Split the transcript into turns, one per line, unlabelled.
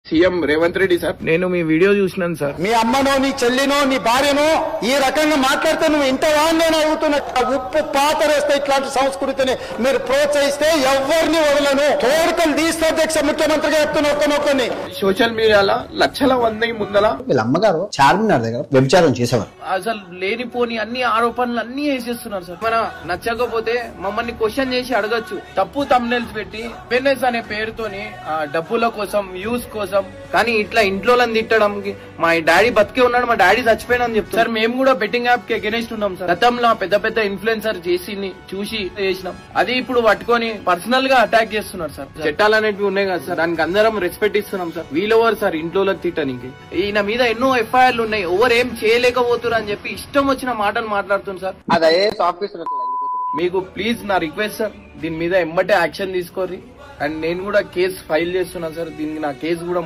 CM Revanth Reddy sir, నేను మీ video చూసినాను sir.
మీ అమ్మనో నీ చెల్లినో నీ భార్యనో ఈ రకంగా మాట్లాడితే నువ్వు ఇంతవా నేను అడుగుతున్నా. ఉప్పు పాతరేస్తే ఇట్లాంటి సంస్కృతిని మీరు ప్రోత్సహిస్తే ఎవరిని వదలను. కోరికలు తీస్తే అధ్యక్ష ముఖ్యమంత్రిగా చెప్తున్నా ఒక్కనొక్కని.
సోషల్ మీడియాలో లక్షల మంది ముందల
వీళ్ళ అమ్మగారు చార్మినార్ దగ్గర వ్యభిచారం చేసేవారు.
అసలు లేనిపోని అన్ని ఆరోపణలు అన్ని వేసేస్తున్నారు సార్. మన నచ్చకపోతే మమ్మల్ని క్వశ్చన్ చేసి అడగచ్చు. తప్పు తమ్నెల్స్ పెట్టి ఫెర్నెస్ అనే పేరుతోని డబ్బుల కోసం, వ్యూస్ కోసం, కానీ ఇట్లా ఇంట్లో తిట్టడానికి మా డాడీ బతికే ఉన్నాడు, మా డాడీ చచ్చిపోయినా అని చెప్తారు సార్. మేము కూడా బెట్టింగ్ యాప్ కి అగెనిస్ట్ ఉన్నాం సార్. గతంలో పెద్ద పెద్ద ఇన్ఫ్లుయెన్సర్ చేసి చూసి చేసినాం. అది ఇప్పుడు పట్టుకొని పర్సనల్ గా అటాక్ చేస్తున్నారు సార్. చట్టాలు అనేవి ఉన్నాయి కదా సార్, దానికి అందరం రెస్పెక్ట్ ఇస్తున్నాం సార్. వీళ్ళెవరు సార్ ఇంట్లో తిట్టడానికి? ఈయన మీద ఎన్నో ఎఫ్ఐఆర్లు ఉన్నాయి, ఎవరు ఏం చేయలేకపోతున్నారు అని చెప్పి ఇష్టం వచ్చిన మాటలు మాట్లాడుతున్నారు సార్. మీకు ప్లీజ్ నా రిక్వెస్ట్ సార్, దీని మీద ఎమ్మటే యాక్షన్ తీసుకోరి. అండ్ నేను కూడా కేసు ఫైల్ చేస్తున్నాను సార్. దీనికి నా కేసు కూడా